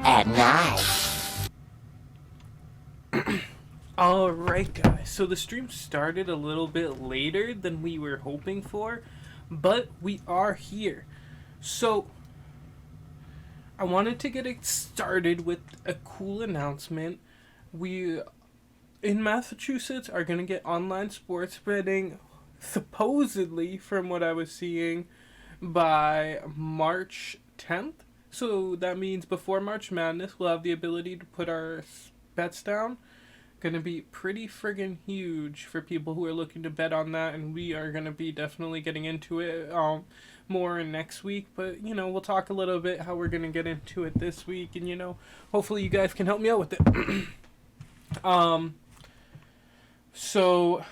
at night. Alright guys, so the stream started a little bit later than we were hoping for, but we are here. So, I wanted to get it started with a cool announcement. We, in Massachusetts, are going to get online sports betting, supposedly, from what I was seeing, by March 10th. So that means before March Madness, we'll have the ability to put our bets down. Going to be pretty friggin' huge for people who are looking to bet on that, and we are going to be definitely getting into it more next week. But, we'll talk a little bit how we're going to get into it this week, and, hopefully you guys can help me out with it. So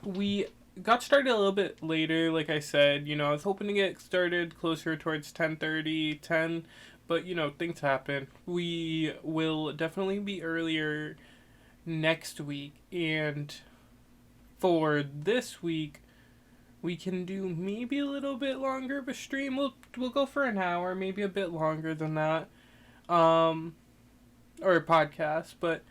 we got started a little bit later, like I said. I was hoping to get started closer towards 10:30, 10, but, things happen. We will definitely be earlier next week, and for this week we can do maybe a little bit longer of a stream. We'll go for an hour, maybe a bit longer than that, or a podcast. But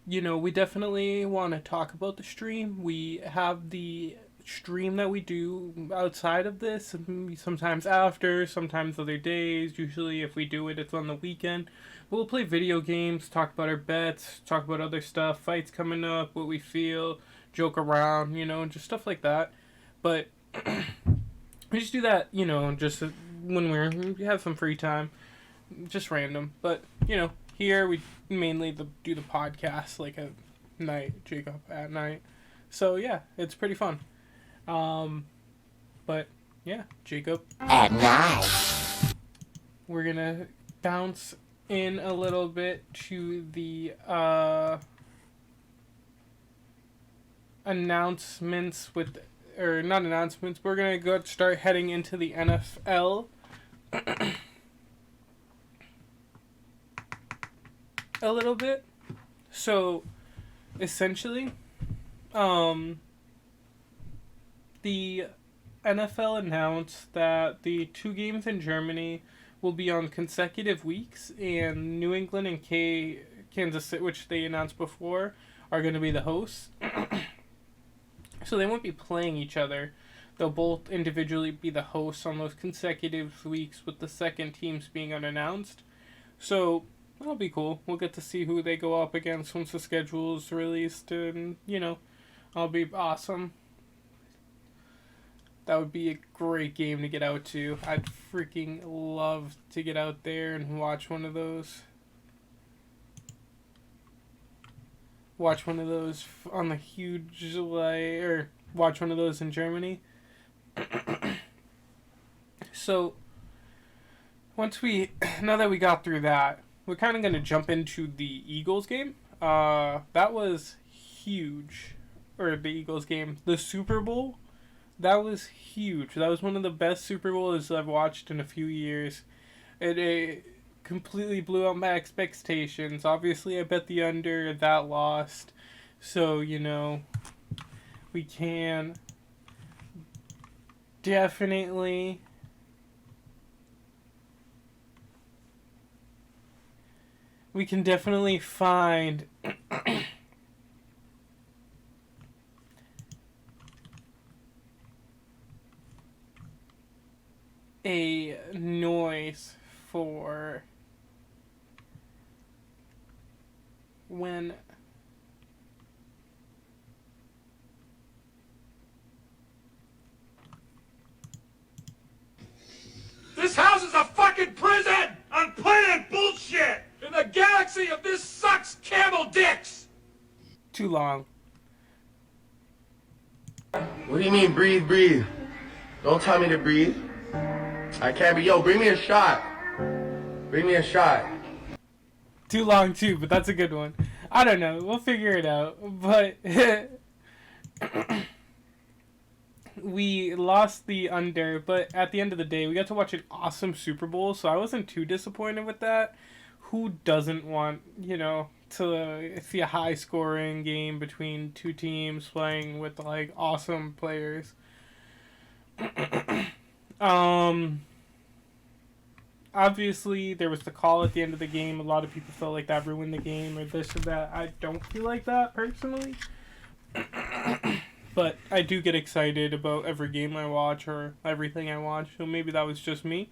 we definitely want to talk about the stream. We have the stream that we do outside of this, sometimes after, sometimes other days. Usually if we do it, it's on the weekend. We'll play video games, talk about our bets, talk about other stuff, fights coming up, what we feel, joke around, just stuff like that. But we just do that, just when we have some free time, just random. But, here we mainly do the podcast like at night, JakeUp at Night. So yeah, it's pretty fun. But yeah, JakeUp At night. We're gonna bounce in a little bit to the announcements or not announcements. We're gonna start heading into the NFL a little bit. So essentially, the NFL announced that the 2 games in Germany will be on consecutive weeks, and New England and Kansas City, which they announced before, are going to be the hosts. So they won't be playing each other. They'll both individually be the hosts on those consecutive weeks, with the second teams being unannounced. So that'll be cool. We'll get to see who they go up against once the schedule is released, and, that'll be awesome. That would be a great game to get out to. I'd freaking love to get out there and watch one of those. Watch one of those on the huge, or watch one of those in Germany. So, now that we got through that, we're kind of going to jump into the Eagles game. That was huge. Or the Eagles game. The Super Bowl. That was huge. That was one of the best Super Bowls I've watched in a few years. It completely blew out my expectations. Obviously, I bet the under. That lost. So, we can definitely find a noise for when this house is a fucking prison! I'm playing bullshit! In the galaxy of this sucks camel dicks! too long. What do you mean, breathe? Don't tell me to breathe. I can't be. Yo, bring me a shot. Too long too, but that's a good one. I don't know. We'll figure it out. But we lost the under, but at the end of the day, we got to watch an awesome Super Bowl, so I wasn't too disappointed with that. Who doesn't want, to see a high-scoring game between 2 teams playing with, awesome players? obviously there was the call at the end of the game. A lot of people felt like that ruined the game or this or that. I don't feel like that personally. But I do get excited about every game I watch or everything I watch. So maybe that was just me.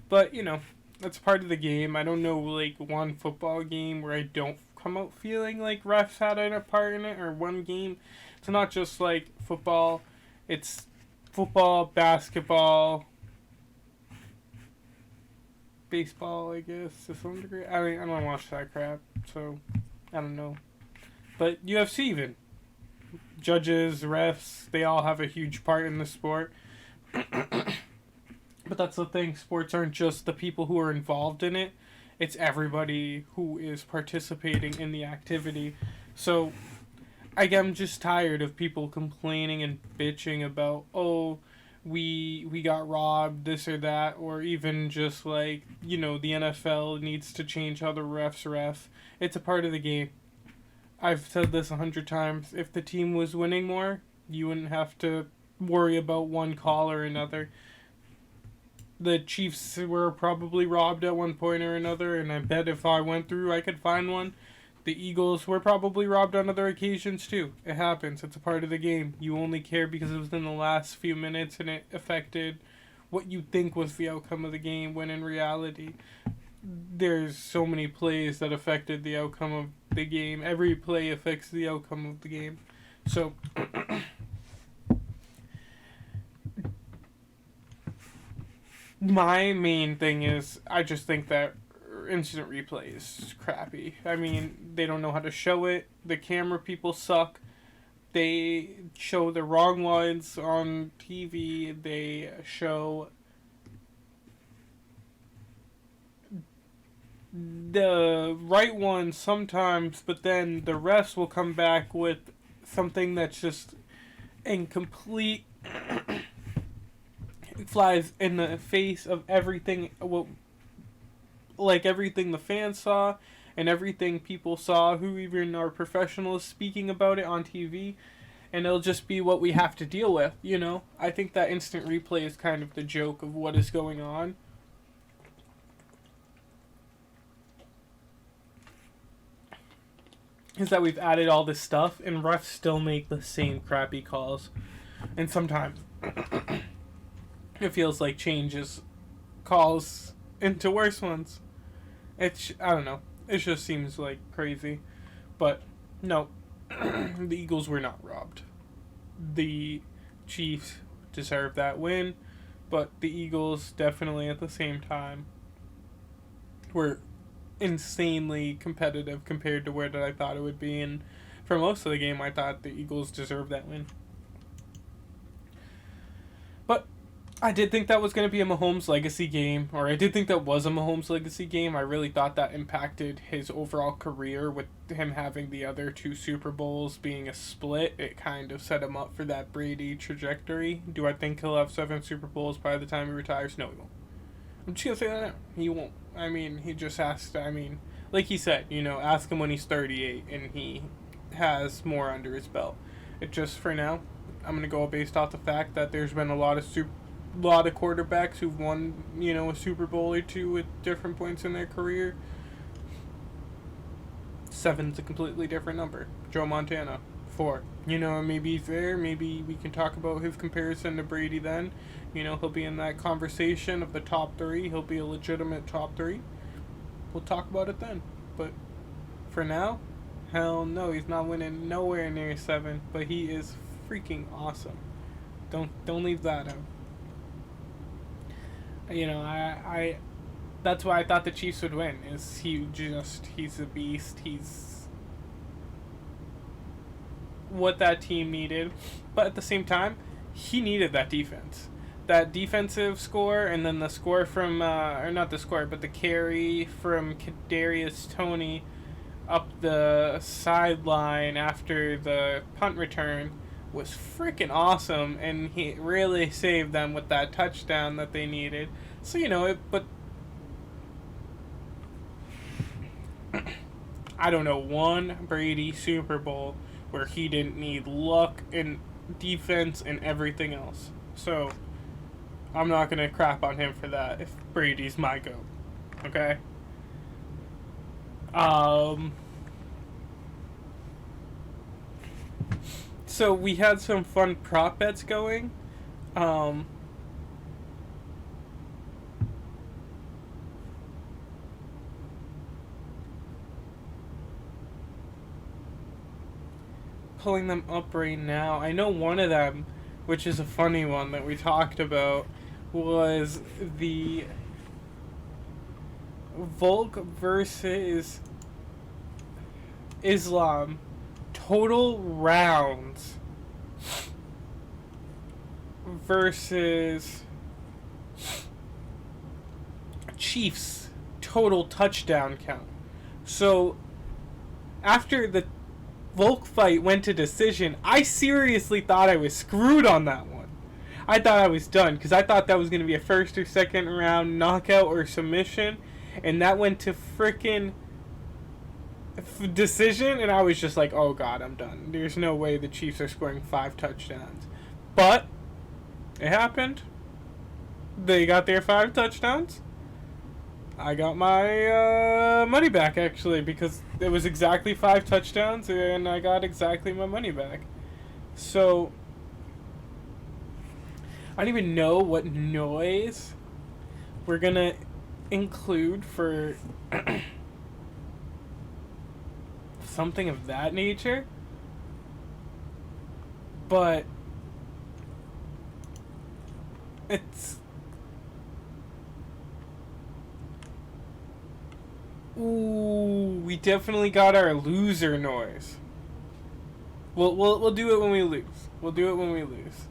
But, you know, that's part of the game. I don't know, like, one football game where I don't come out feeling like refs had a part in it, or one game. It's not just, like, football. It's football, basketball, baseball, I guess, to some degree. I don't watch that crap, so I don't know. But UFC even. Judges, refs, they all have a huge part in the sport. But that's the thing, sports aren't just the people who are involved in it, it's everybody who is participating in the activity. So, I'm just tired of people complaining and bitching about, oh, we got robbed, this or that, or even just like, you know, the NFL needs to change how the refs ref. It's a part of the game. I've said this 100 times. If the team was winning more, you wouldn't have to worry about one call or another. The Chiefs were probably robbed at one point or another, and I bet if I went through, I could find one. The Eagles were probably robbed on other occasions too. It happens. It's a part of the game. You only care because it was in the last few minutes and it affected what you think was the outcome of the game, when in reality, there's so many plays that affected the outcome of the game. Every play affects the outcome of the game. So, my main thing is, I just think that instant replay is crappy. I mean, they don't know how to show it. The camera people suck. They show the wrong ones on TV. They show the right one sometimes, but then the refs will come back with something that's just incomplete. It flies in the face of everything, like everything the fans saw and everything people saw who even are professionals speaking about it on TV, and it'll just be what we have to deal with, you know? I think that instant replay is kind of the joke of what is going on. Is that we've added all this stuff and refs still make the same crappy calls. And sometimes it feels like changes calls into worse ones. I don't know. It just seems like crazy. But no, the Eagles were not robbed. The Chiefs deserved that win, but the Eagles definitely at the same time were insanely competitive compared to where that I thought it would be, and for most of the game I thought the Eagles deserved that win. But I did think that was going to be a Mahomes legacy game, or I did think that was a Mahomes legacy game. I really thought that impacted his overall career with him having the other 2 Super Bowls being a split. It kind of set him up for that Brady trajectory. Do I think he'll have 7 Super Bowls by the time he retires? No, he won't. I'm just going to say that now. He won't. I mean, he just has to, like he said, you know, ask him when he's 38 and he has more under his belt. It just, for now, I'm going to go based off the fact that there's been a lot of quarterbacks who've won, you know, a Super Bowl or 2 at different points in their career. 7's a completely different number. Joe Montana, 4. You know, maybe he's there. Maybe we can talk about his comparison to Brady then. You know, he'll be in that conversation of the top 3. He'll be a legitimate top 3. We'll talk about it then. But for now, hell no, he's not winning nowhere near 7. But he is freaking awesome. Don't leave that out. You know, I that's why I thought the Chiefs would win. He's a beast. He's what that team needed. But at the same time, he needed that defense. That defensive score, and then the score from, or not the score, but the carry from Kadarius Toney up the sideline after the punt return was freaking awesome, and he really saved them with that touchdown that they needed. So, you know, but I don't know one Brady Super Bowl where he didn't need luck and defense and everything else. So I'm not going to crap on him for that if Brady's my GOAT. Okay. So we had some fun prop bets going. Pulling them up right now. I know one of them, which is a funny one that we talked about, was the Volk versus Islam total rounds versus Chiefs total touchdown count. So after the Volk fight went to decision, I seriously thought I was screwed on that one. I thought I was done because I thought that was going to be a first or second round knockout or submission, and that went to frickin' decision, and I was just like, oh god, I'm done. There's no way the Chiefs are scoring 5 touchdowns. But it happened. They got their 5 touchdowns. I got my money back, actually, because it was exactly 5 touchdowns, and I got exactly my money back. So I don't even know what noise we're gonna include for something of that nature, but it's... Ooh, we definitely got our loser noise. We'll do it when we lose. We'll do it when we lose.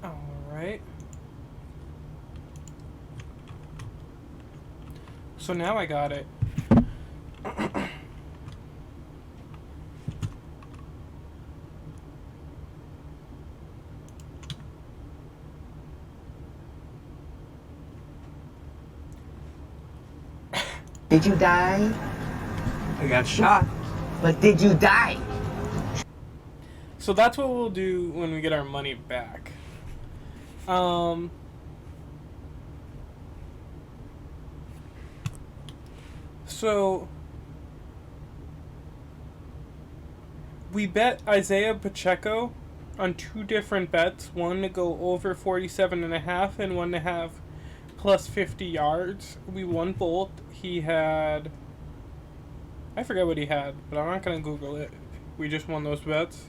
Alright. So now I got it. Did you die? I got shot. But did you die? So that's what we'll do when we get our money back. So we bet Isaiah Pacheco on 2 different bets. One to go over 47.5 and one to have plus 50 yards. We won both. He had... I forget what he had, but I'm not going to Google it. We just won those bets.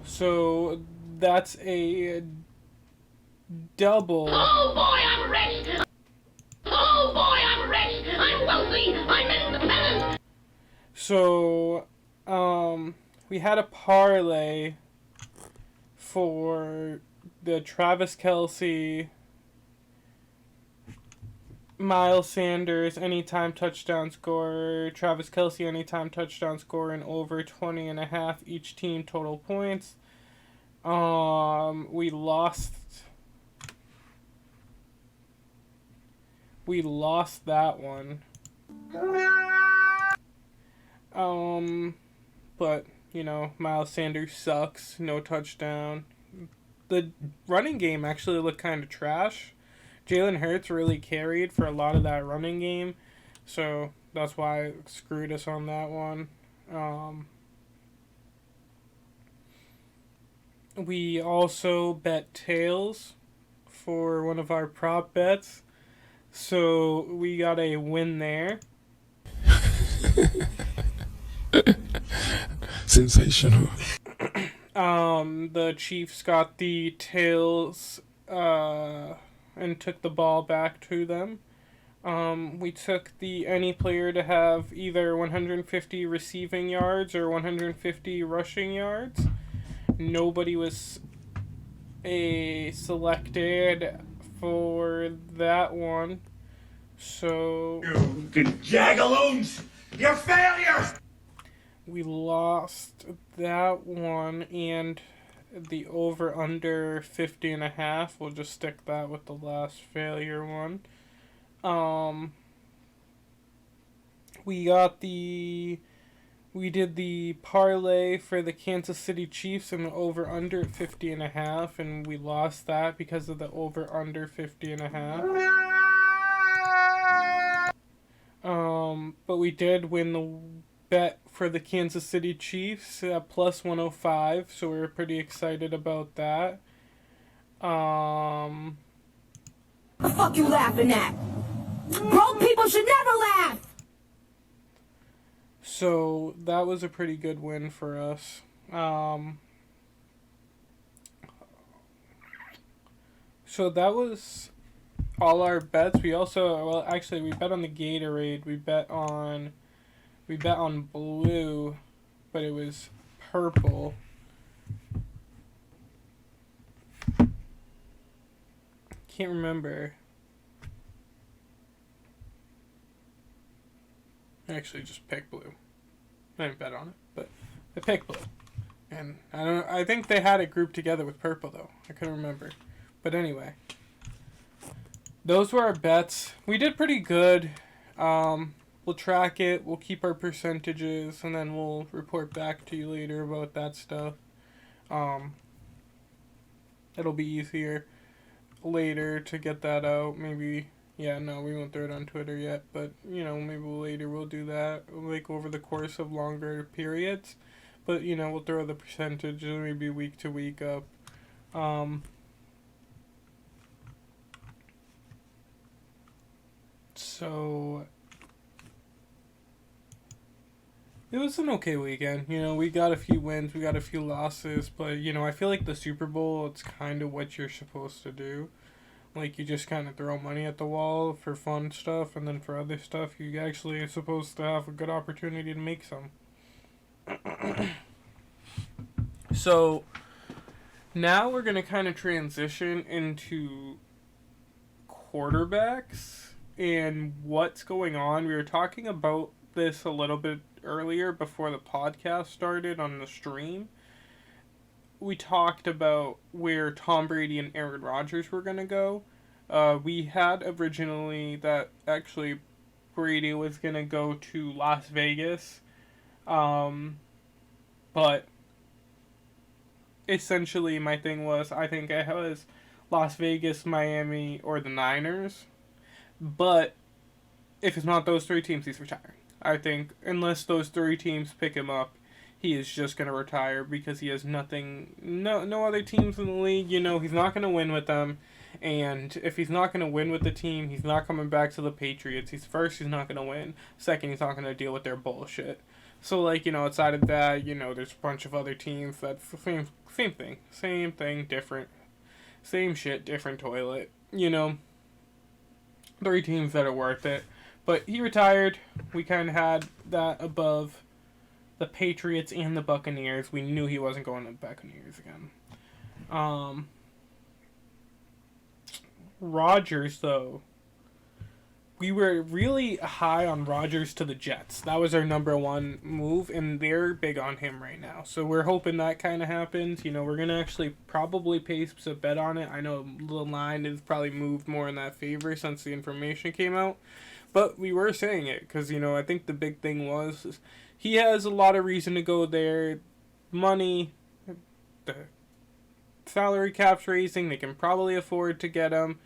So that's a double. Oh boy, I'm rich! Oh boy, I'm rich! I'm wealthy! I'm independent! So, we had a parlay for the Travis Kelce, Miles Sanders anytime touchdown score, Travis Kelce anytime touchdown score, and over 20.5 each team total points. We lost that one. But, you know, Miles Sanders sucks, no touchdown. The running game actually looked kind of trash. Jalen Hurts really carried for a lot of that running game, so that's why it screwed us on that one. We also bet tails for one of our prop bets, so we got a win there. Sensational. The Chiefs got the tails and took the ball back to them. We took the any player to have either 150 receiving yards or 150 rushing yards. Nobody was selected for that one. So You jagaloons! You're failures! we lost that one, and the over under 50.5. We'll just stick that with the last failure one. We did the parlay for the Kansas City Chiefs and the over under at 50.5, and we lost that because of the over under 50.5. But we did win the bet for the Kansas City Chiefs at plus 105, so we were pretty excited about that. The fuck you laughing at? Broke people should never laugh! So that was a pretty good win for us. So that was all our bets. We also, well, actually, we bet on the Gatorade. We bet on blue, but it was purple. Can't remember. I actually just picked blue. I didn't bet on it, but I picked blue. And I think they had it grouped together with purple though. I couldn't remember. But anyway. Those were our bets. We did pretty good. We'll track it, we'll keep our percentages, and then we'll report back to you later about that stuff. It'll be easier later to get that out. Maybe, yeah, no, we won't throw it on Twitter yet, but, you know, maybe later we'll do that, like, over the course of longer periods. But, you know, we'll throw the percentages maybe week to week up. So it was an okay weekend. You know, we got a few wins, we got a few losses, but, you know, I feel like the Super Bowl, it's kind of what you're supposed to do. Like, you just kind of throw money at the wall for fun stuff, and then for other stuff, you actually are supposed to have a good opportunity to make some. So, now we're going to kind of transition into quarterbacks and what's going on. We were talking about this a little bit earlier before the podcast started on the stream. We talked about where Tom Brady and Aaron Rodgers were going to go. We had originally that actually Brady was going to go to Las Vegas. But essentially my thing was, I think it was Las Vegas, Miami, or the Niners. But if it's not those three teams, he's retiring. I think unless those three teams pick him up, he is just going to retire because he has nothing, no other teams in the league. You know, he's not going to win with them. And if he's not going to win with the team, he's not coming back to the Patriots. He's not going to win. Second, he's not going to deal with their bullshit. So, like, you know, outside of that, you know, there's a bunch of other teams that's the same thing. Same thing, different. Same shit, different toilet. You know, three teams that are worth it. But he retired. We kind of had that above the Patriots and the Buccaneers. We knew he wasn't going to the Buccaneers again. Rodgers, though. We were really high on Rodgers to the Jets. That was our number one move, and they're big on him right now. So we're hoping that kind of happens. You know, we're going to actually probably place a bet on it. I know the line has probably moved more in that favor since the information came out. But we were saying it because, you know, I think the big thing was he has a lot of reason to go there. Money, the salary cap's raising. They can probably afford to get him.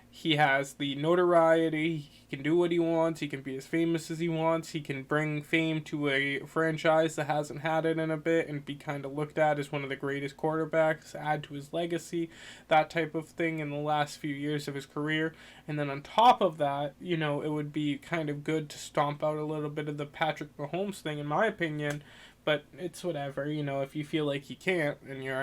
He has the notoriety. He can do what he wants. He can be as famous as he wants. He can bring fame to a franchise that hasn't had it in a bit and be kind of looked at as one of the greatest quarterbacks, add to his legacy, that type of thing in the last few years of his career. And then on top of that, you know, it would be kind of good to stomp out a little bit of the Patrick Mahomes thing, in my opinion. But it's whatever, you know, if you feel like you can't and you're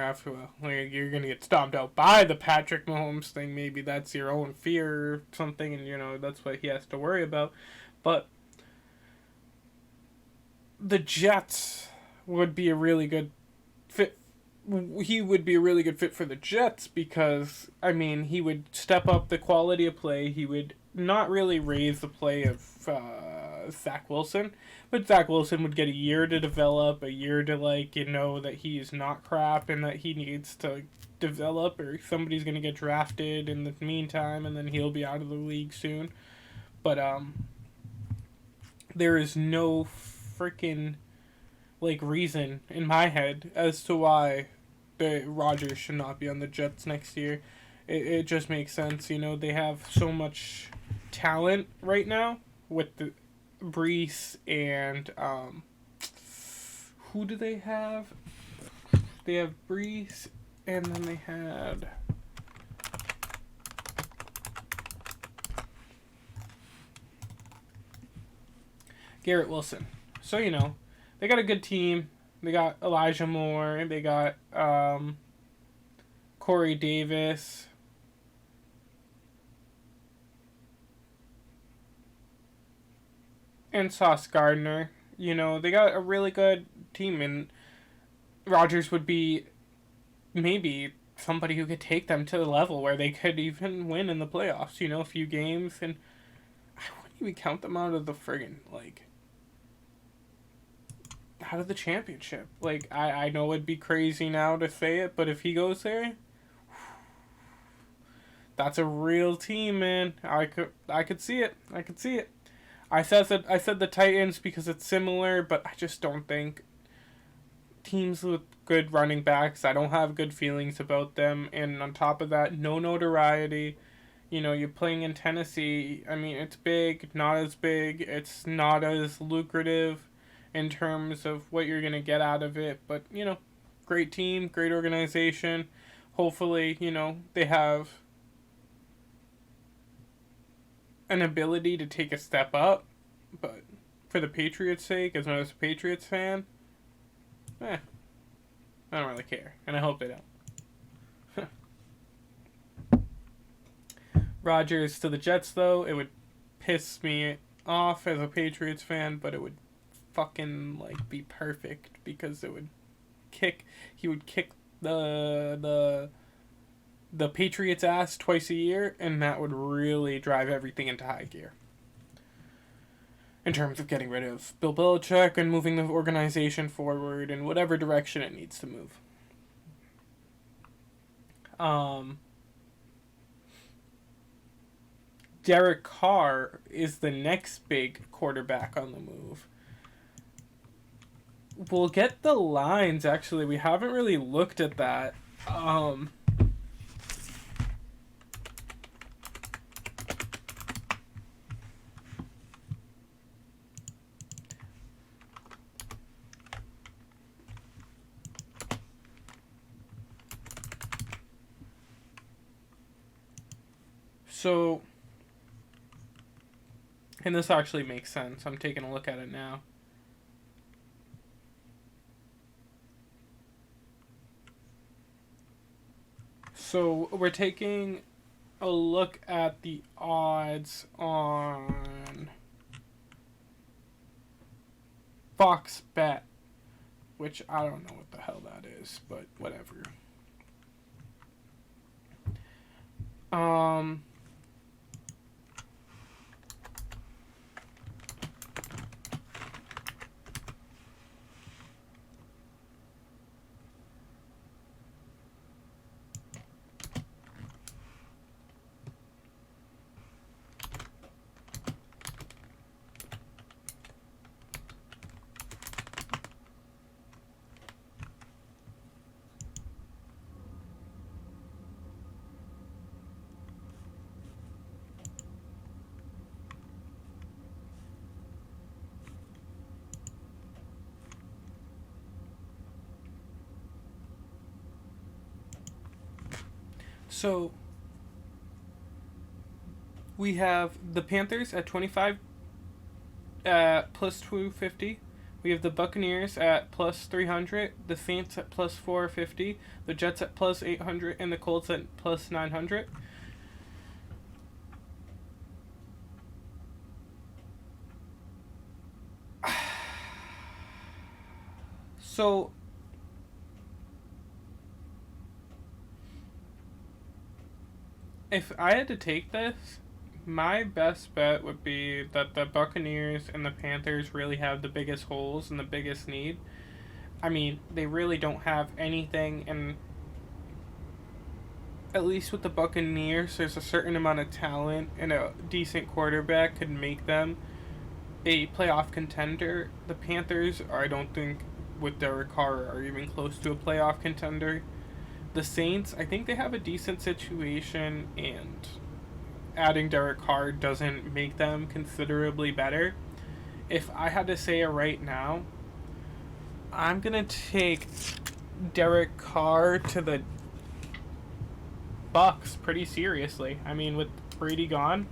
you're going to get stomped out by the Patrick Mahomes thing, maybe that's your own fear or something, and, you know, that's what he has to worry about. But the Jets would be a really good fit. He would be a really good fit for the Jets because, I mean, he would step up the quality of play. He would not really raise the play of Zach Wilson, but Zach Wilson would get a year to develop, a year to that he's not crap and that he needs to develop, or somebody's gonna get drafted in the meantime, and then he'll be out of the league soon. But there is no freaking reason in my head as to why the Rodgers should not be on the Jets next year. It just makes sense, they have so much talent right now with the Brees and who do they have? They have Brees, and then they had Garrett Wilson. So they got a good team. They got Elijah Moore. They got Corey Davis. And Sauce Gardner. They got a really good team, and Rodgers would be maybe somebody who could take them to the level where they could even win in the playoffs, a few games, and I wouldn't even count them out of the friggin', out of the championship. I know it'd be crazy now to say it, but if he goes there, that's a real team, man. I could see it. I could see it. I said the Titans because it's similar, but I just don't think teams with good running backs, I don't have good feelings about them. And on top of that, no notoriety. You're playing in Tennessee. I mean, it's big, not as big. It's not as lucrative in terms of what you're going to get out of it. But, great team, great organization. Hopefully, they have an ability to take a step up, but for the Patriots' sake, as a Patriots fan, I don't really care, and I hope they don't. Rodgers to the Jets, though, it would piss me off as a Patriots fan, but it would fucking be perfect because he would kick the Patriots' ass twice a year, and that would really drive everything into high gear. In terms of getting rid of Bill Belichick and moving the organization forward in whatever direction it needs to move. Derek Carr is the next big quarterback on the move. We'll get the lines, actually. We haven't really looked at that. So, and this actually makes sense. I'm taking a look at it now. So, we're taking a look at the odds on Fox Bet, which I don't know what the hell that is, but whatever. So, we have the Panthers at 25 at plus 250. We have the Buccaneers at plus 300, the Saints at plus 450, the Jets at plus 800, and the Colts at plus 900. So, if I had to take this, My best bet would be that the Buccaneers and the Panthers really have the biggest holes and the biggest need. I mean, they really don't have anything, and at least with the Buccaneers, there's a certain amount of talent, and a decent quarterback could make them a playoff contender. The Panthers, I don't think, with Derek Carr, are even close to a playoff contender. The Saints, I think they have a decent situation, and adding Derek Carr doesn't make them considerably better. If I had to say it right now, I'm going to take Derek Carr to the Bucks pretty seriously. I mean, with Brady gone,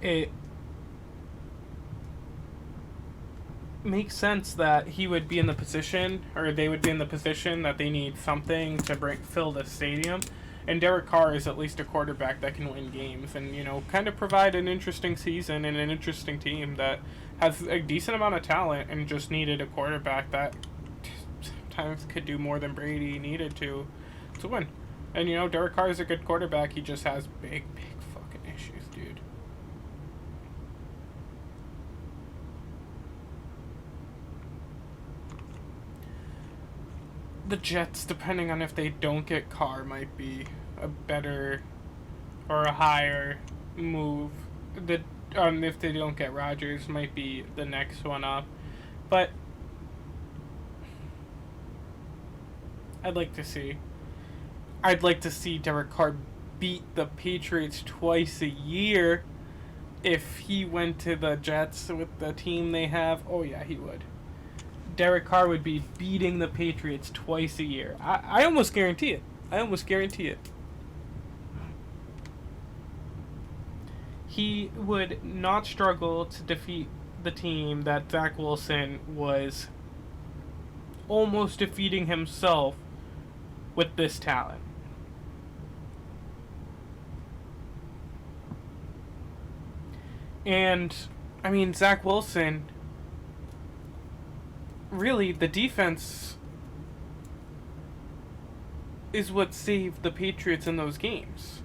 it makes sense that he would be in the position, or they would be in the position that they need something to fill the stadium. And Derek Carr is at least a quarterback that can win games and, kind of provide an interesting season and an interesting team that has a decent amount of talent and just needed a quarterback that sometimes could do more than Brady needed to win. And, Derek Carr is a good quarterback. He just has big fucking issues, dude. The Jets, depending on if they don't get Carr, might be a better or a higher move. If they don't get Rodgers, might be the next one up. But I'd like to see Derek Carr beat the Patriots twice a year. If he went to the Jets with the team they have, oh yeah, he would. Derek Carr would be beating the Patriots twice a year. I almost guarantee it. He would not struggle to defeat the team that Zach Wilson was almost defeating himself with this talent. And, I mean, Zach Wilson, really, the defense is what saved the Patriots in those games.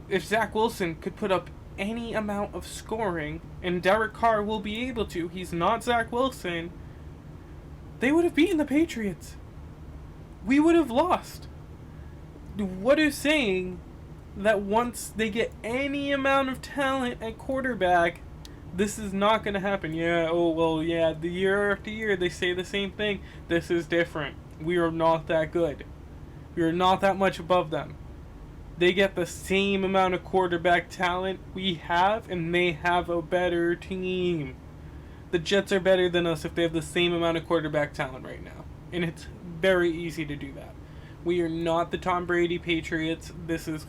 If Zach Wilson could put up any amount of scoring, and Derek Carr will be able to, he's not Zach Wilson, they would have beaten the Patriots. We would have lost. What is saying that once they get any amount of talent at quarterback, this is not going to happen? Yeah, the year after year they say the same thing. This is different. We are not that good. We are not that much above them. They get the same amount of quarterback talent we have, and they have a better team. The Jets are better than us if they have the same amount of quarterback talent right now. And it's very easy to do that. We are not the Tom Brady Patriots. This is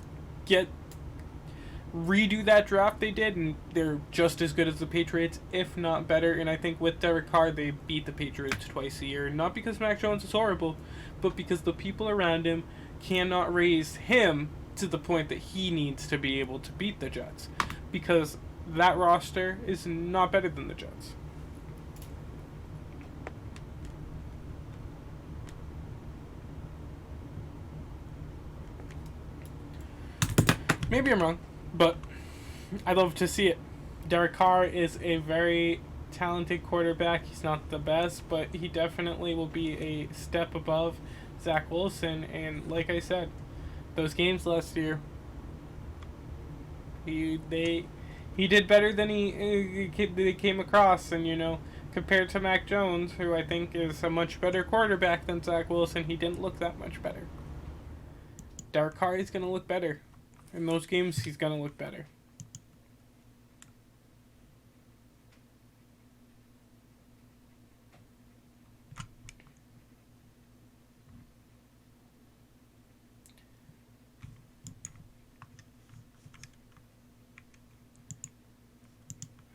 redo that draft they did, and they're just as good as the Patriots, if not better. And I think with Derek Carr, they beat the Patriots twice a year. Not because Mac Jones is horrible, but because the people around him cannot raise him to the point that he needs to be able to beat the Jets. Because that roster is not better than the Jets. Maybe I'm wrong, but I love to see it. Derek Carr is a very talented quarterback. He's not the best, but he definitely will be a step above Zach Wilson. And like I said, those games last year, he did better than they came across. And compared to Mac Jones, who I think is a much better quarterback than Zach Wilson, he didn't look that much better. Derek Carr is going to look better. In those games, he's going to look better.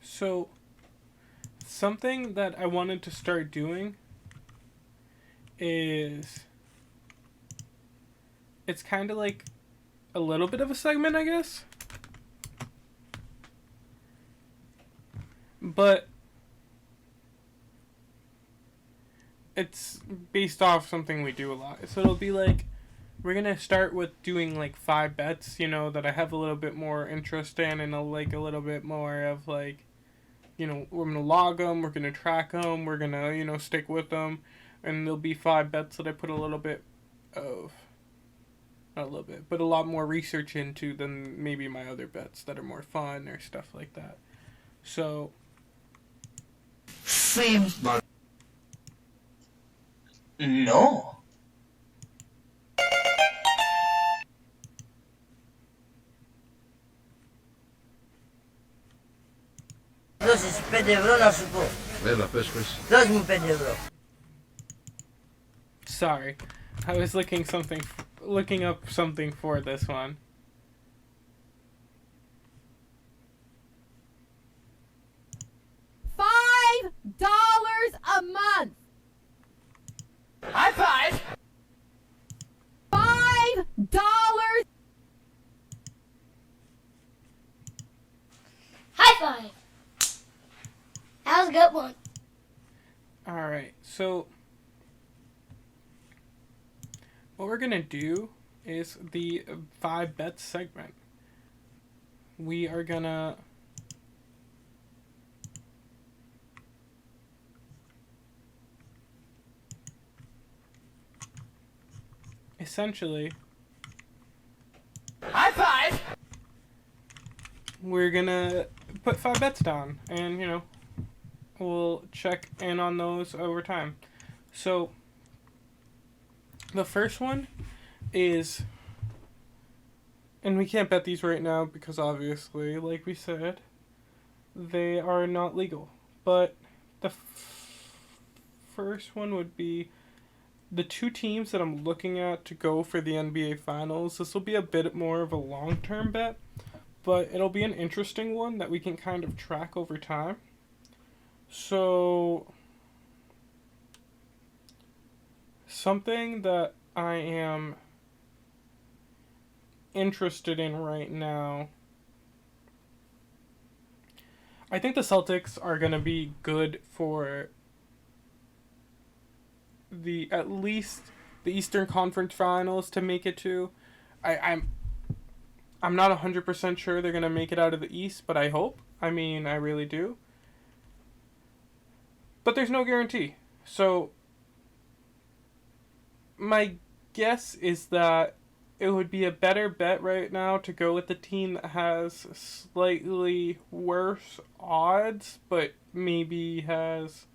So, something that I wanted to start doing is, it's kind of like a little bit of a segment, I guess. But it's based off something we do a lot. So it'll be like we're gonna start with doing like 5 bets, that I have a little bit more interest in, and a little bit more of like, we're gonna log them, we're gonna track them, we're gonna stick with them, and there'll be 5 bets that I put a little bit of, not a little bit, but a lot more research into than maybe my other bets that are more fun or stuff like that. So Seems like... No. Dă-ți 5 euro, n-aș suport. Vela, pești. Dă-ți 5 euro. sorry, I was looking up something for this one. $5 a month. High five! $5. High five. That was a good one. Alright, so what we're going to do is the 5 bets segment. We are going to essentially, High five! we're going to put 5 bets down, and, we'll check in on those over time. So the first one is, and we can't bet these right now because obviously, like we said, they are not legal. But the first one would be the 2 teams that I'm looking at to go for the NBA Finals. This will be a bit more of a long-term bet, but it'll be an interesting one that we can kind of track over time. So something that I am interested in right now, I think the Celtics are going to be good for at least the Eastern Conference Finals to make it to. I'm not 100% sure they're going to make it out of the East, but I hope. I really do. But there's no guarantee. So my guess is that it would be a better bet right now to go with the team that has slightly worse odds, but maybe has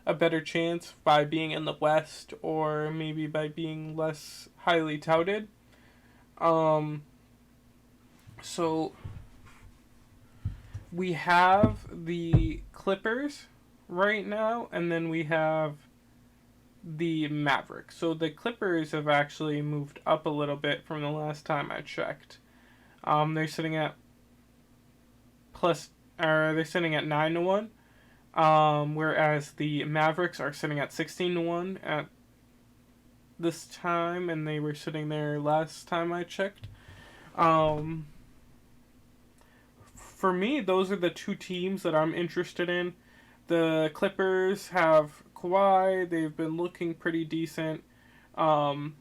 a better chance by being in the West, or maybe by being less highly touted. So we have the Clippers right now, and then we have the Mavericks. So the Clippers have actually moved up a little bit from the last time I checked. They're sitting at they're sitting at 9-1. Whereas the Mavericks are sitting at 16-1 at this time, and they were sitting there last time I checked. For me, those are the 2 teams that I'm interested in. The Clippers have Kawhi. They've been looking pretty decent. The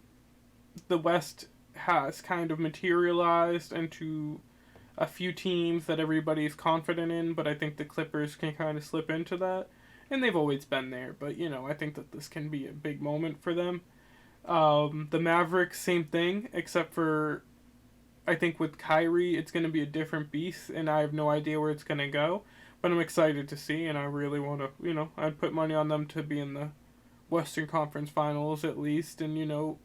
West has kind of materialized into a few teams that everybody's confident in, but I think the Clippers can kind of slip into that. And they've always been there, but, I think that this can be a big moment for them. The Mavericks, same thing, except for, I think with Kyrie, it's going to be a different beast, and I have no idea where it's going to go. But I'm excited to see, and I really want to, I'd put money on them to be in the Western Conference Finals at least, and,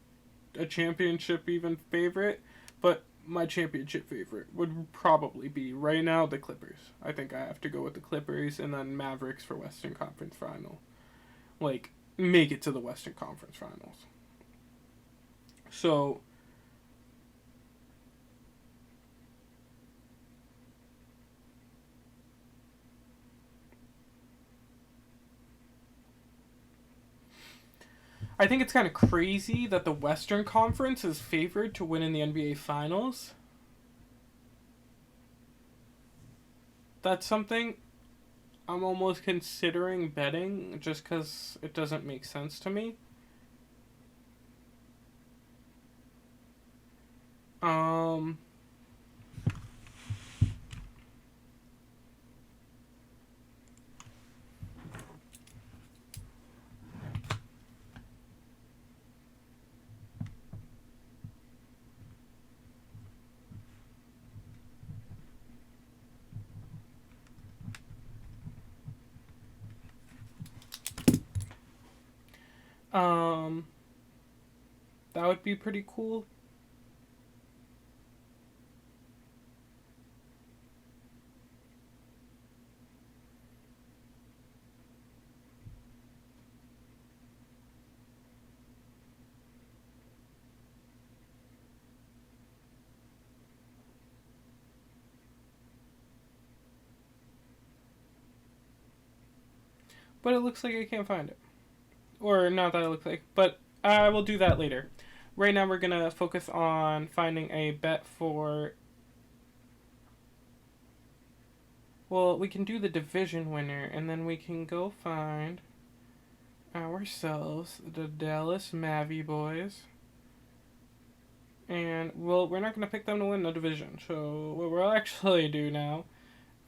a championship even favorite. But my championship favorite would probably be, right now, the Clippers. I think I have to go with the Clippers, and then Mavericks for Western Conference Final. Make it to the Western Conference Finals. So I think it's kind of crazy that the Western Conference is favored to win in the NBA Finals. That's something I'm almost considering betting just because it doesn't make sense to me. Um, um, that would be pretty cool. But it looks like I can't find it. Or not that it looks like, but I will do that later. Right now we're going to focus on finding a bet for... Well, we can do the division winner, and then we can go find ourselves the Dallas Mavie boys. And, well, we're not going to pick them to win the division. So what we'll actually do now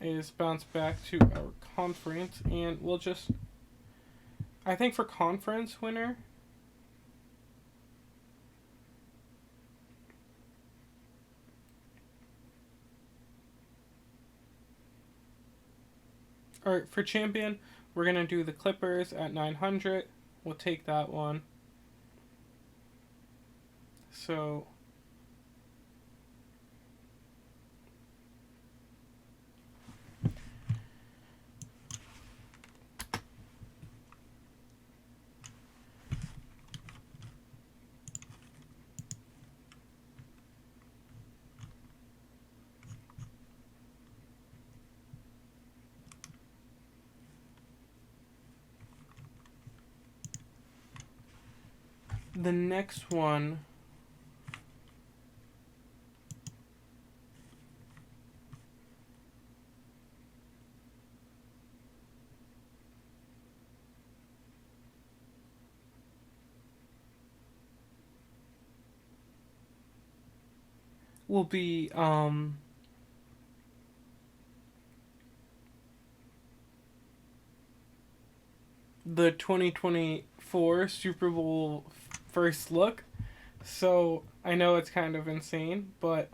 is bounce back to our conference, and we'll just... I think for conference winner... Alright, for champion, we're going to do the Clippers at 900. We'll take that one. So... the next one will be the 2024 Super Bowl first look. So I know it's kind of insane, but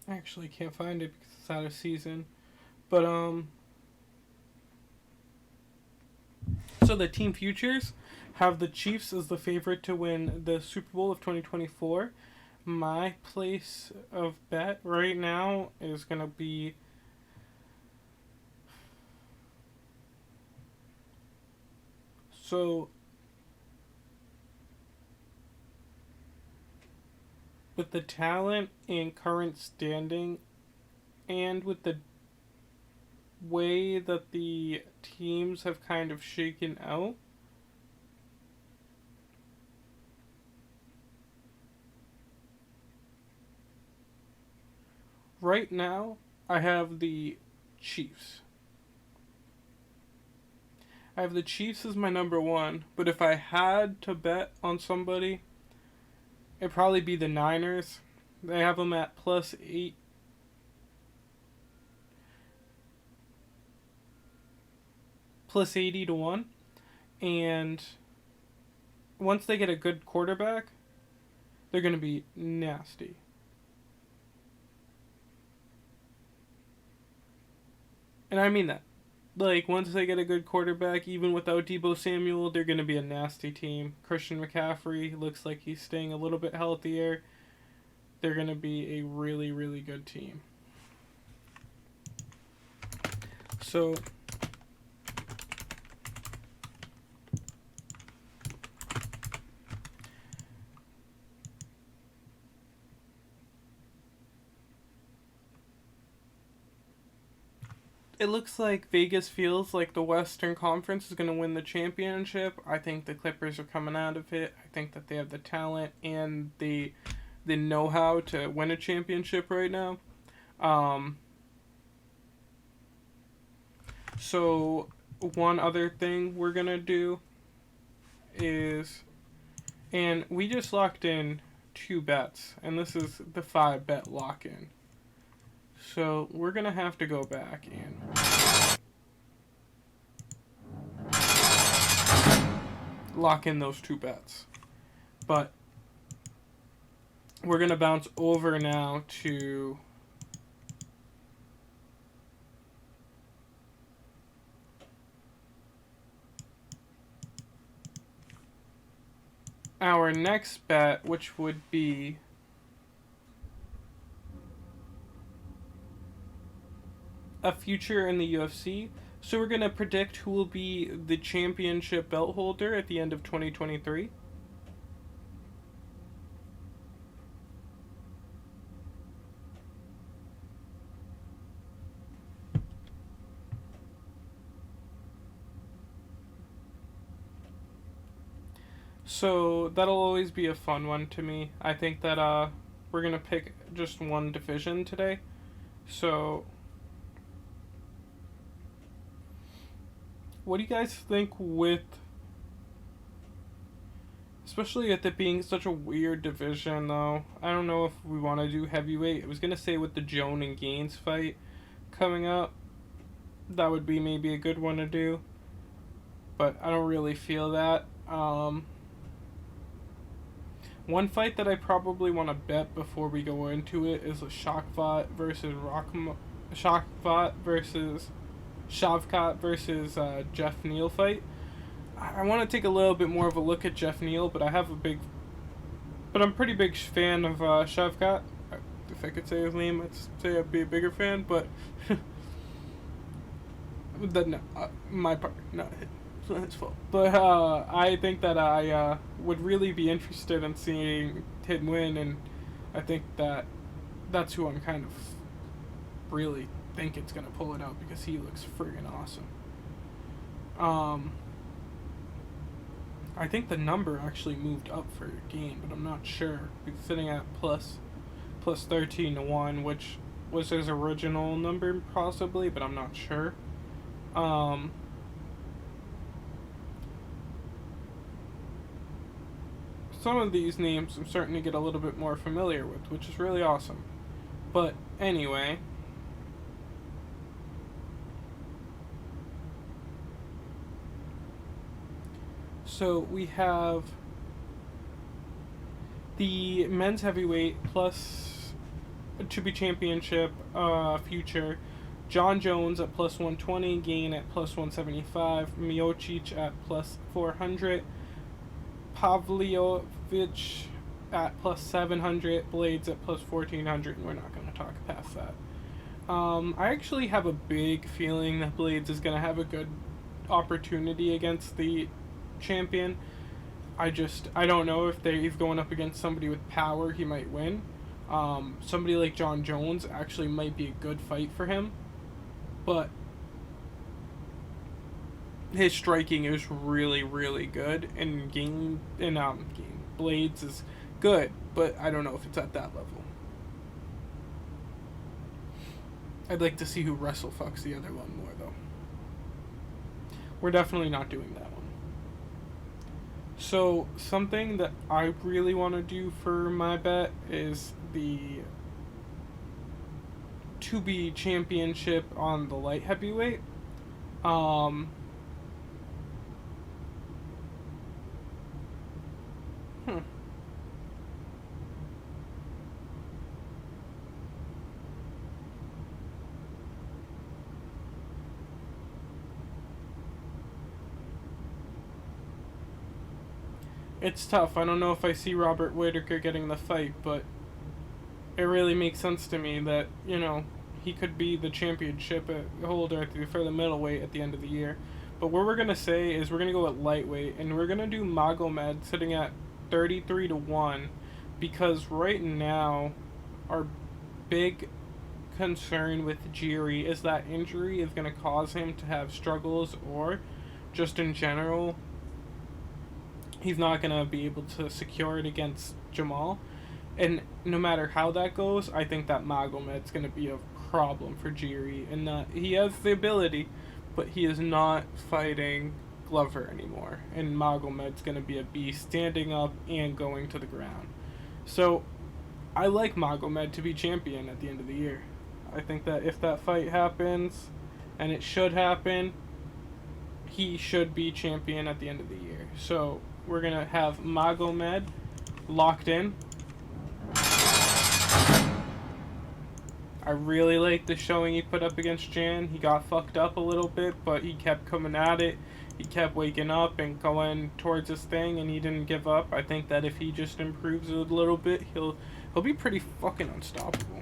I actually can't find it because it's out of season. But so the team futures have the Chiefs as the favorite to win the Super Bowl of 2024. My place of bet right now is going to be so with the talent and current standing and with the way that the teams have kind of shaken out, right now I have the Chiefs. I have the Chiefs as my number one, but if I had to bet on somebody, it'd probably be the Niners. They have them at +8. +80 to 1. And once they get a good quarterback, they're going to be nasty. And I mean that. Like, once they get a good quarterback, even without Deebo Samuel, they're going to be a nasty team. Christian McCaffrey looks like he's staying a little bit healthier. They're going to be a really, really good team. So, it looks like Vegas feels like the Western Conference is going to win the championship. I think the Clippers are coming out of it. I think that they have the talent and the know-how to win a championship right now. So one other thing we're going to do is, and we just locked in 2 bets, and this is the 5-bet lock-in. So we're going to have to go back and lock in those 2 bets. But we're going to bounce over now to our next bet, which would be a future in the UFC. So we're going to predict who will be the championship belt holder at the end of 2023. So that'll always be a fun one to me. I think that we're going to pick just one division today. So what do you guys think with, especially with it being such a weird division though? I don't know if we want to do heavyweight. I was going to say with the Joan and Gaines fight coming up, that would be maybe a good one to do. But I don't really feel that. One fight that I probably want to bet before we go into it is a Shavkat versus Shavkat versus Jeff Neal fight. I want to take a little bit more of a look at Jeff Neal, but I'm a pretty big fan of Shavkat. If I could say his name, I'd say I'd be a bigger fan, but my part, not his. So that's fault. But I think that I would really be interested in seeing him win, and I think that that's who I'm kind of really think it's going to pull it out, because he looks friggin' awesome. I think the number actually moved up for your game, but I'm not sure. It's sitting at plus 13 to 1, which was his original number possibly, but I'm not sure. Some of these names I'm starting to get a little bit more familiar with, which is really awesome. But anyway, so we have the men's heavyweight plus to be championship future. John Jones at plus 120, Gain at plus 175, Miocic at plus 400, Pavliovic at plus 700, Blades at plus 1400, and we're not going to talk past that. I actually have a big feeling that Blades is going to have a good opportunity against the champion. I don't know if he's going up against somebody with power, he might win. Somebody like John Jones actually might be a good fight for him, but his striking is really, really good, and Blades is good, but I don't know if it's at that level. I'd like to see who wrestlefucks the other one more, though. We're definitely not doing that one. So, something that I really want to do for my bet is the to-be championship on the light heavyweight. It's tough. I don't know if I see Robert Whittaker getting the fight, but it really makes sense to me that, he could be the championship holder for the middleweight at the end of the year. But what we're going to say is we're going to go at lightweight, and we're going to do Magomed sitting at 33 to 1, because right now our big concern with Jiri is that injury is going to cause him to have struggles, or just in general, he's not going to be able to secure it against Jamal. And no matter how that goes, I think that Magomed's going to be a problem for Jiri, and that he has the ability, but he is not fighting Glover anymore. And Magomed's going to be a beast standing up and going to the ground. So I like Magomed to be champion at the end of the year. I think that if that fight happens, and it should happen, he should be champion at the end of the year. So we're going to have Magomed locked in. I really like the showing he put up against Jan. He got fucked up a little bit, but he kept coming at it. He kept waking up and going towards his thing, and he didn't give up. I think that if he just improves a little bit, he'll be pretty fucking unstoppable.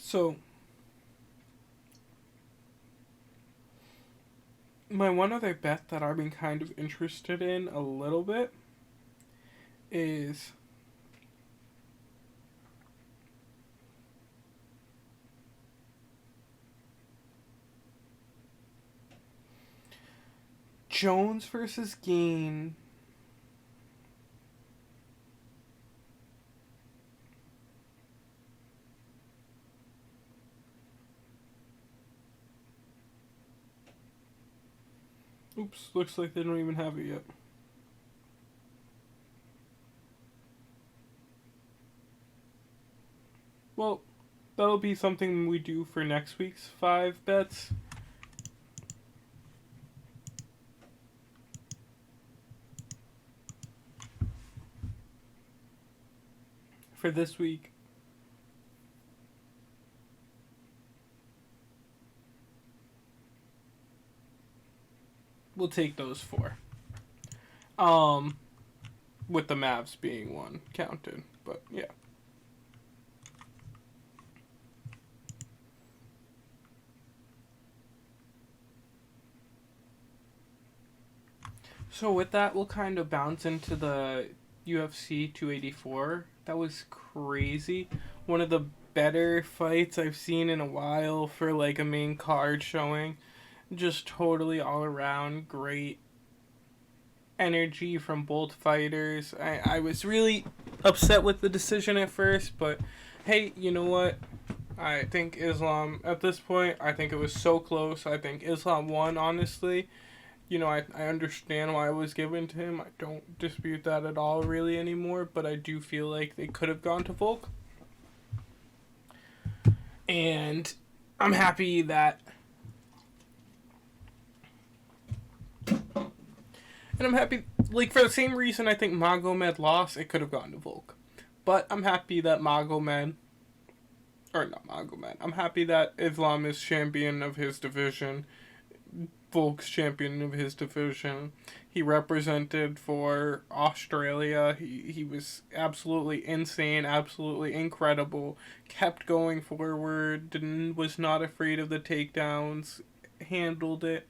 So, my one other bet that I've been kind of interested in a little bit is Jones versus Gain. Oops, looks like they don't even have it yet. Well, that'll be something we do for next week's 5 bets. For this week, we'll take those 4. With the Mavs being one counted, but yeah. So with that, we'll kind of bounce into the UFC 284. That was crazy. One of the better fights I've seen in a while for like a main card showing. Just totally all around great energy from both fighters. I was really upset with the decision at first, but hey, you know what? I think Islam, at this point, I think it was so close. I think Islam won, honestly. You know, I understand why it was given to him. I don't dispute that at all really anymore, but I do feel like they could have gone to Volk. And I'm happy that... And I'm happy, like, for the same reason I think Magomed lost, it could have gone to Volk. But I'm happy that Magomed, or not Magomed, I'm happy that Islam is champion of his division. Volk's champion of his division. He represented for Australia. He was absolutely insane, absolutely incredible. Kept going forward, was not afraid of the takedowns, handled it.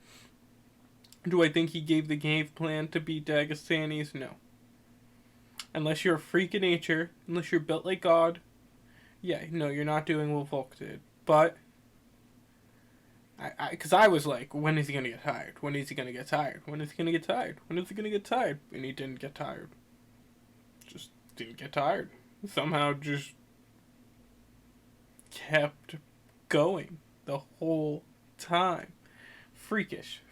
Do I think he gave the game plan to beat Dagestanis? No. Unless you're a freak of nature, unless you're built like God, yeah, no, you're not doing what Volk did. But because I was like, when is he going to get tired? When is he going to get tired? When is he going to get tired? When is he going to get tired? And he didn't get tired. Just didn't get tired. Somehow just kept going the whole time. Freakish.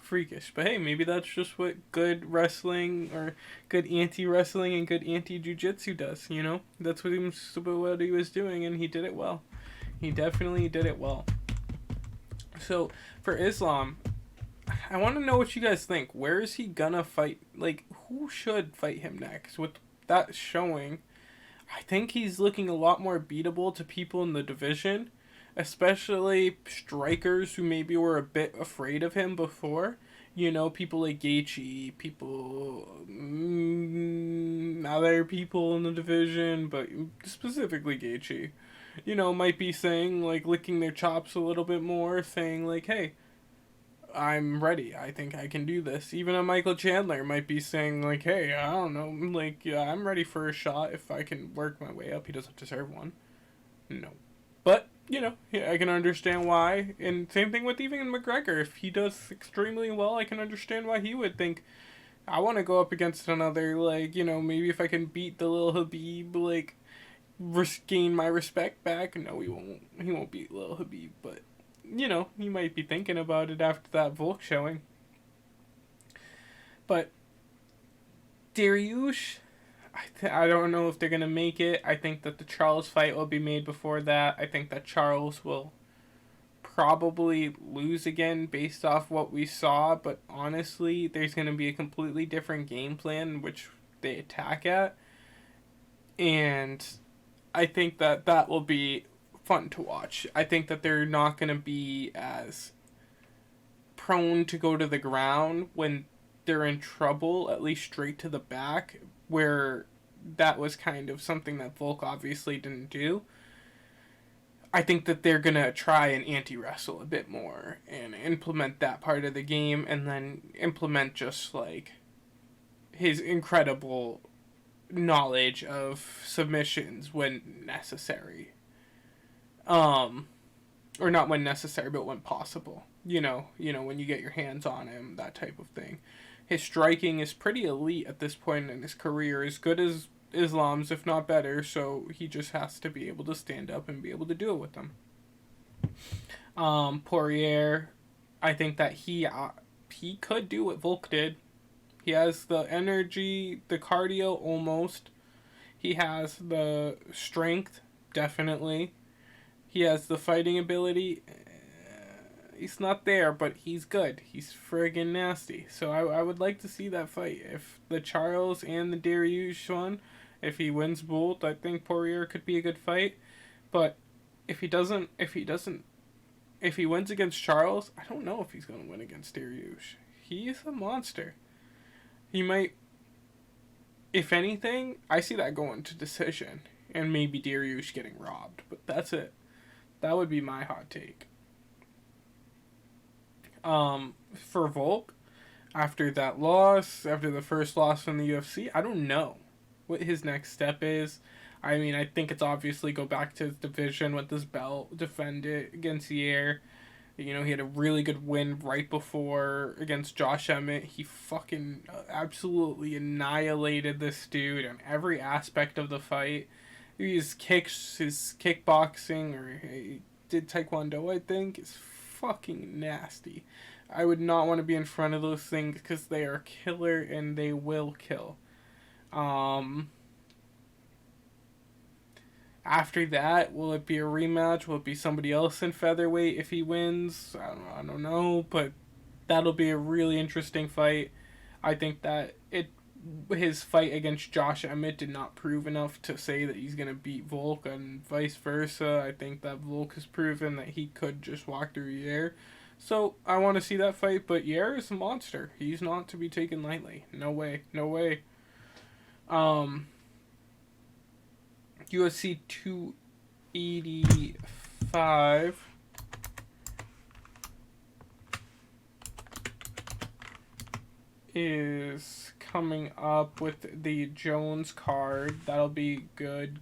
But hey, maybe that's just what good wrestling or good anti-wrestling and good anti-jiu-jitsu does, you know? That's what he was doing, and he did it well. He definitely did it well. So, for Islam, I want to know what you guys think. Where is he gonna fight? Like, who should fight him next? With that showing, I think he's looking a lot more beatable to people in the division, especially strikers who maybe were a bit afraid of him before. You know, people like Gaethje, other people in the division, but specifically Gaethje, you know, might be saying, like, licking their chops a little bit more, saying, like, hey, I'm ready. I think I can do this. Even a Michael Chandler might be saying, like, hey, I don't know, like, yeah, I'm ready for a shot if I can work my way up. He doesn't deserve one. No. But, you know, yeah, I can understand why. And same thing with even McGregor. If he does extremely well, I can understand why he would think, I want to go up against another, like, you know, maybe if I can beat the little Habib, like, gain my respect back. No, he won't. He won't beat little Habib, but, you know, he might be thinking about it after that Volk showing. But Dariush, I don't know if they're going to make it. I think that the Charles fight will be made before that. I think that Charles will probably lose again based off what we saw, but honestly, there's going to be a completely different game plan in which they attack at. And I think that that will be fun to watch. I think that they're not going to be as prone to go to the ground when they're in trouble, at least straight to the back, where that was kind of something that Volk obviously didn't do. I think that they're going to try and anti-wrestle a bit more and implement that part of the game, and then implement just, like, his incredible knowledge of submissions when necessary. Or not when necessary, but when possible. You know, when you get your hands on him, that type of thing. His striking is pretty elite at this point in his career, as good as Islam's, if not better, so he just has to be able to stand up and be able to do it with them. Poirier, I think that he could do what Volk did. He has the energy, the cardio almost. He has the strength, definitely. He has the fighting ability. He's not there, but he's good. He's friggin' nasty. So I would like to see that fight. If the Charles and the Dariush one, if he wins both, I think Poirier could be a good fight. But if he wins against Charles, I don't know if he's going to win against Dariush. He's a monster. He might, if anything, I see that going to decision. And maybe Dariush getting robbed. But that's it. That would be my hot take. For Volk, after that loss, after the first loss in the UFC, I don't know what his next step is. I mean, I think it's obviously go back to his division with this belt, defend it against Yair. You know, he had a really good win right before against Josh Emmett. He fucking absolutely annihilated this dude on every aspect of the fight. His kicks, his kickboxing, or he did Taekwondo, I think, is fucking nasty. I would not want to be in front of those things because they are killer and they will kill. After that, will it be a rematch? Will it be somebody else in featherweight if he wins? I don't know, but that'll be a really interesting fight. I think that his fight against Josh Emmett did not prove enough to say that he's going to beat Volk, and vice versa. I think that Volk has proven that he could just walk through Yair. So I want to see that fight, but Yair is a monster. He's not to be taken lightly. No way. No way. UFC 285. Is coming up with the Jones card. That'll be good.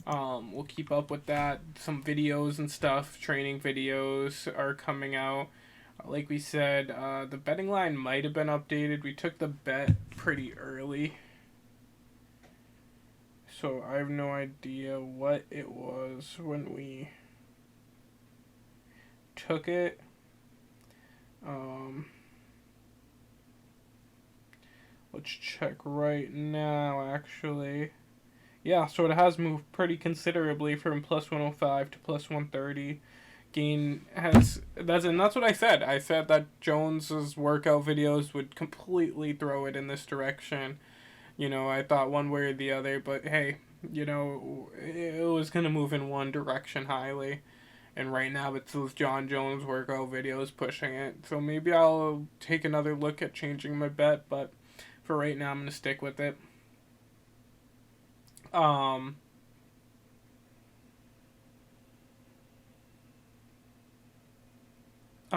We'll keep up with that. Some videos and stuff, training videos are coming out. Like we said, the betting line might have been updated. We took the bet pretty early, so I have no idea what it was when we took it. Let's check right now, actually. Yeah, so it has moved pretty considerably from plus 105 to plus 130. That's what I said. I said that Jones's workout videos would completely throw it in this direction. You know, I thought one way or the other, but hey, you know, it was going to move in one direction highly. And right now it's those John Jones workout videos pushing it. So maybe I'll take another look at changing my bet, but for right now I'm going to stick with it. I'm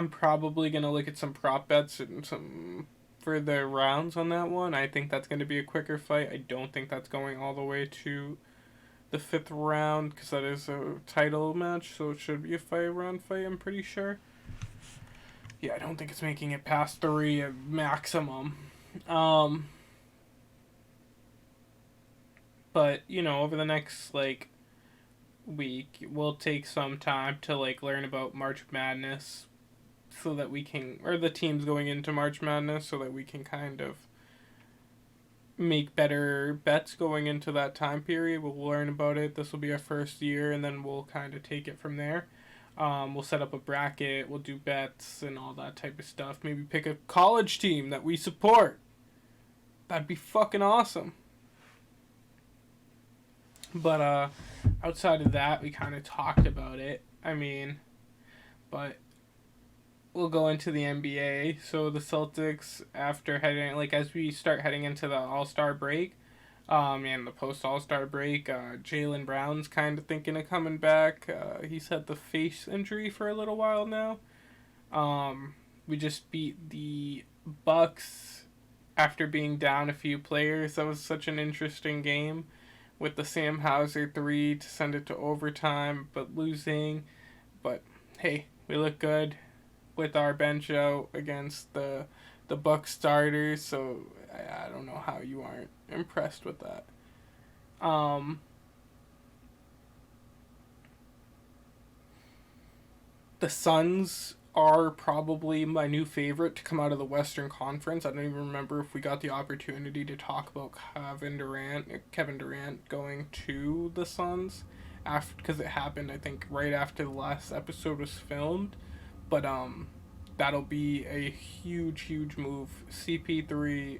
probably going to look at some prop bets and some for the rounds on that one. I think that's going to be a quicker fight. I don't think that's going all the way to the 5th round because that is a title match, so it should be a 5-round fight, I'm pretty sure. Yeah, I don't think it's making it past 3 at maximum. But, you know, over the next, like, week, we'll take some time to, like, learn about March Madness so that we can, or the teams going into March Madness, so that we can kind of make better bets going into that time period. We'll learn about it. This will be our first year, and then we'll kind of take it from there. We'll set up a bracket. We'll do bets and all that type of stuff. Maybe pick a college team that we support. That'd be fucking awesome. But outside of that, we kind of talked about it. I mean, but we'll go into the NBA. So the Celtics, after heading, like, as we start heading into the All-Star break, and the post-All-Star break, Jaylen Brown's kind of thinking of coming back. He's had the face injury for a little while now. We just beat the Bucks after being down a few players. That was such an interesting game with the Sam Hauser 3 to send it to overtime, but losing. But hey, we look good with our bench out against the Bucks starters, so I don't know how you aren't impressed with that. The Suns are probably my new favorite to come out of the Western Conference. I don't even remember if we got the opportunity to talk about Kevin Durant going to the Suns after, because it happened, I think, right after the last episode was filmed. But that'll be a huge move. CP3,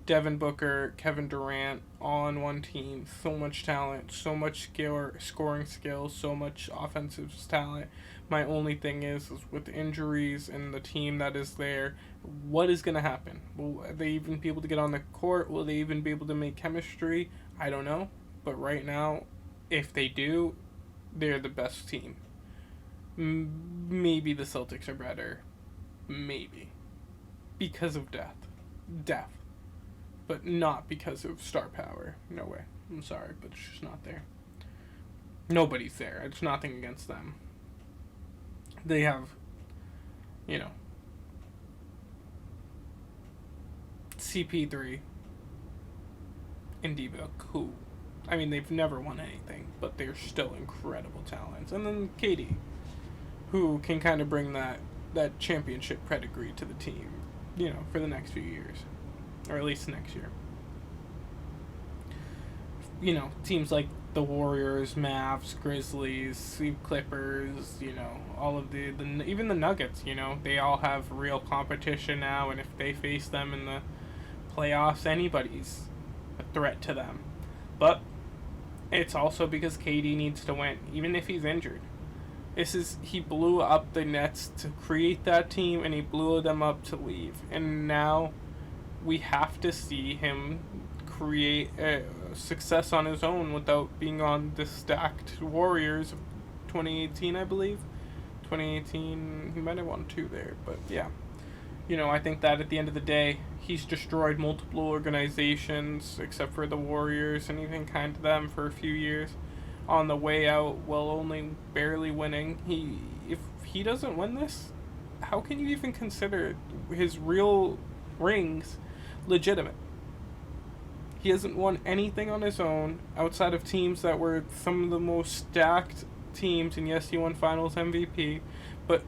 Devin Booker, Kevin Durant on one team. So much talent, so much skill, scoring skill, so much offensive talent. My only thing is with injuries and the team that is there, what is going to happen? Will they even be able to get on the court? Will they even be able to make chemistry? I don't know. But right now, if they do, they're the best team. Maybe the Celtics are better. Maybe. Because of depth. But not because of star power. No way. I'm sorry, but it's just not there. Nobody's there. It's nothing against them. They have, you know, CP3 and D-Book, who, I mean, they've never won anything, but they're still incredible talents. And then KD, who can kind of bring that championship pedigree to the team, you know, for the next few years. Or at least next year. You know, teams like the Warriors, Mavs, Grizzlies, Clippers, you know, all of the even the Nuggets, you know, they all have real competition now, and if they face them in the playoffs, anybody's a threat to them. But it's also because KD needs to win, even if he's injured. He blew up the Nets to create that team, and he blew them up to leave. And now we have to see him create a success on his own without being on the stacked Warriors of 2018, I believe. 2018, he might have won 2 there, but yeah. You know, I think that at the end of the day, he's destroyed multiple organizations, except for the Warriors, and even kind of them for a few years. On the way out, while only barely winning. If he doesn't win this, how can you even consider his real rings legitimate? He hasn't won anything on his own outside of teams that were some of the most stacked teams, and yes, he won Finals MVP, but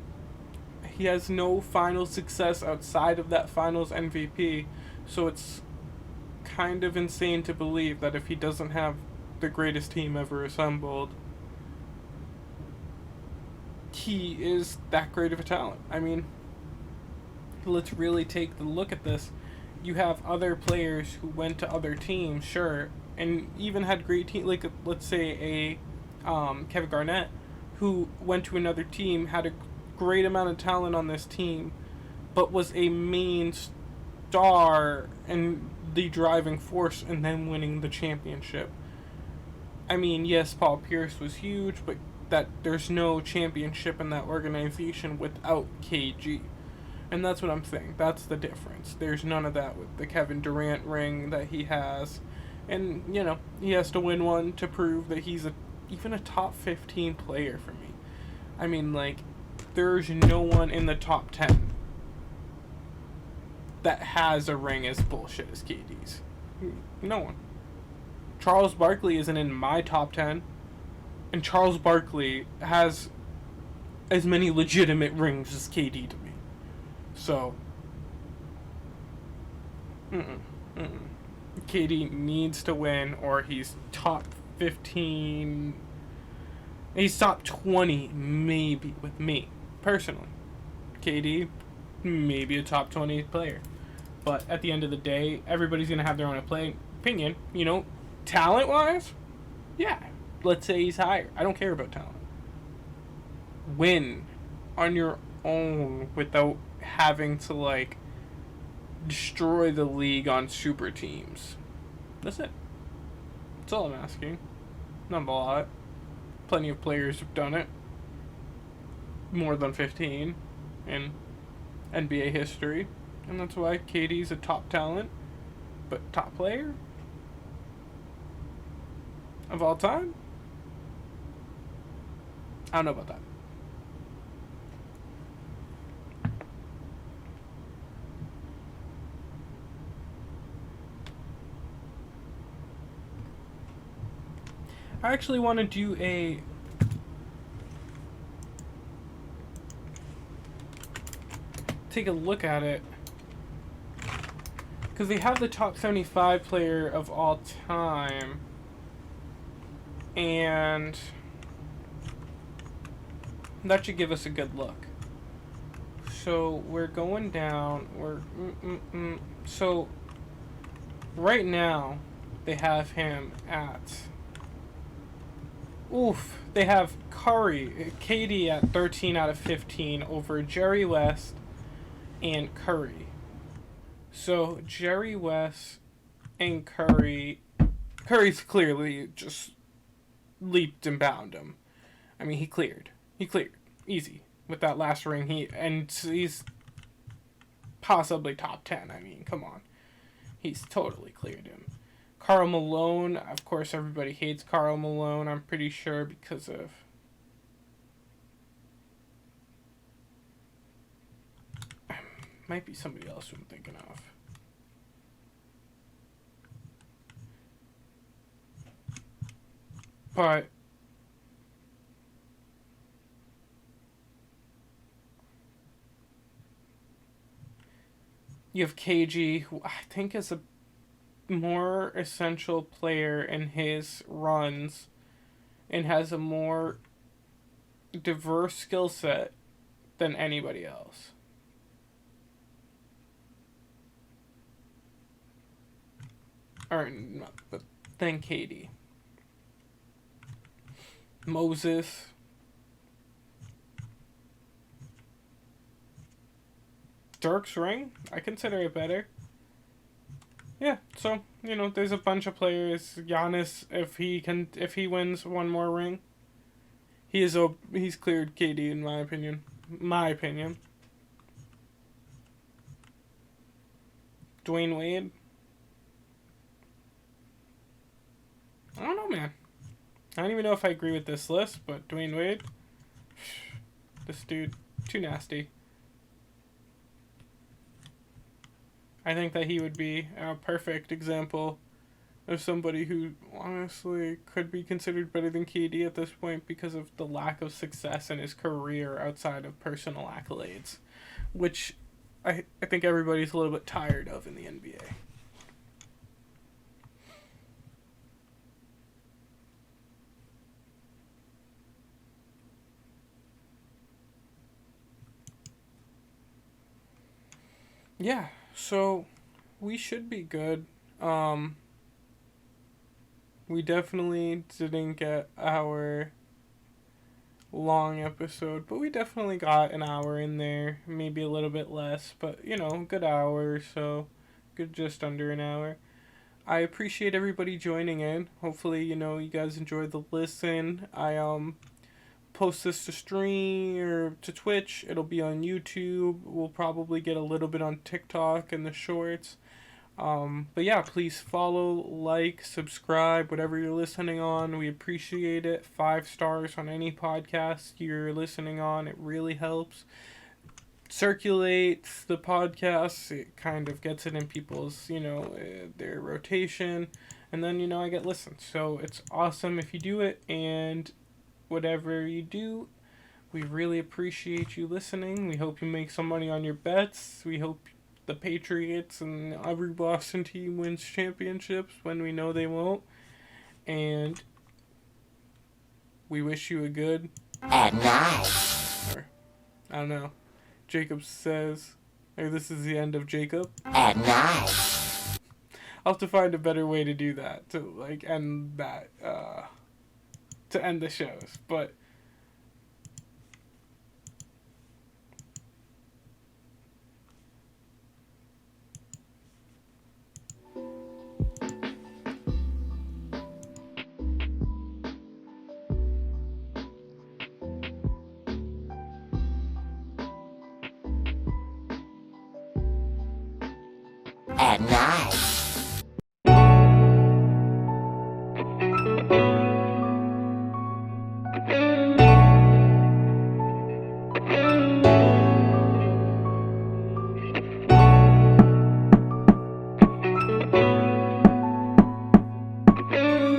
he has no final success outside of that Finals MVP, so it's kind of insane to believe that if he doesn't have the greatest team ever assembled, he is that great of a talent. I mean, let's really take the look at this. you have other players who went to other teams, sure, and even had great team. Like let's say Kevin Garnett, who went to another team, had a great amount of talent on this team, but was a main star and the driving force in them winning the championship. I mean, yes, Paul Pierce was huge, but that there's no championship in that organization without KG. And that's what I'm saying. That's the difference. There's none of that with the Kevin Durant ring that he has. And, you know, he has to win one to prove that he's even a top 15 player for me. I mean, like, there's no one in the top 10 that has a ring as bullshit as KD's. No one. Charles Barkley isn't in my top 10. And Charles Barkley has as many legitimate rings as KD to me. So, KD needs to win, or he's top 15. He's top 20, maybe, with me, personally. KD, maybe a top 20 player. But at the end of the day, everybody's going to have their own opinion. You know, talent-wise, yeah, let's say he's higher. I don't care about talent. Win on your own without having to, like, destroy the league on super teams. That's it. That's all I'm asking. Not a lot. Plenty of players have done it. More than 15 in NBA history. And that's why KD's a top talent. But top player? Of all time? I don't know about that. I actually want to do take a look at it, because they have the top 75 player of all time, and that should give us a good look. So we're going down, so right now they have him at, they have KD at 13 out of 15 over Jerry West and Curry. So Jerry West and Curry's clearly just leaped and bound him. I mean, he cleared easy with that last ring. He's possibly top 10. I mean, come on, he's totally cleared him. Karl Malone, of course, everybody hates Karl Malone, I'm pretty sure, because of might be somebody else who I'm thinking of. But you have KG, who I think is a more essential player in his runs and has a more diverse skill set than anybody else. Or not, but than KD. Moses. Dirk's ring, I consider it better. Yeah, so, you know, there's a bunch of players. Giannis, if he wins one more ring, he's cleared KD in my opinion. Dwayne Wade. I don't know, man. I don't even know if I agree with this list, but Dwayne Wade, this dude, too nasty. I think that he would be a perfect example of somebody who honestly could be considered better than KD at this point because of the lack of success in his career outside of personal accolades, which I think everybody's a little bit tired of in the NBA. Yeah, so we should be good. We definitely didn't get our long episode, but we definitely got an hour in there, maybe a little bit less, but you know, good hour or so, good just under an hour. I appreciate everybody joining in. Hopefully, you know, you guys enjoyed the listen. I post this to stream or to Twitch. It'll be on YouTube. We'll probably get a little bit on TikTok and the shorts. But yeah, please follow, like, subscribe, whatever you're listening on. We appreciate it. 5 stars on any podcast you're listening on. It really helps. Circulates the podcast. It kind of gets it in people's, you know, their rotation. And then, you know, I get listened. So it's awesome if you do it. And whatever you do, we really appreciate you listening. We hope you make some money on your bets. We hope the Patriots and every Boston team wins championships when we know they won't. And we wish you a good At night. or I don't know. Jacob says, or this is the end of Jacob. At night. I'll have to find a better way to do that, to like end that, to end the shows. But At night.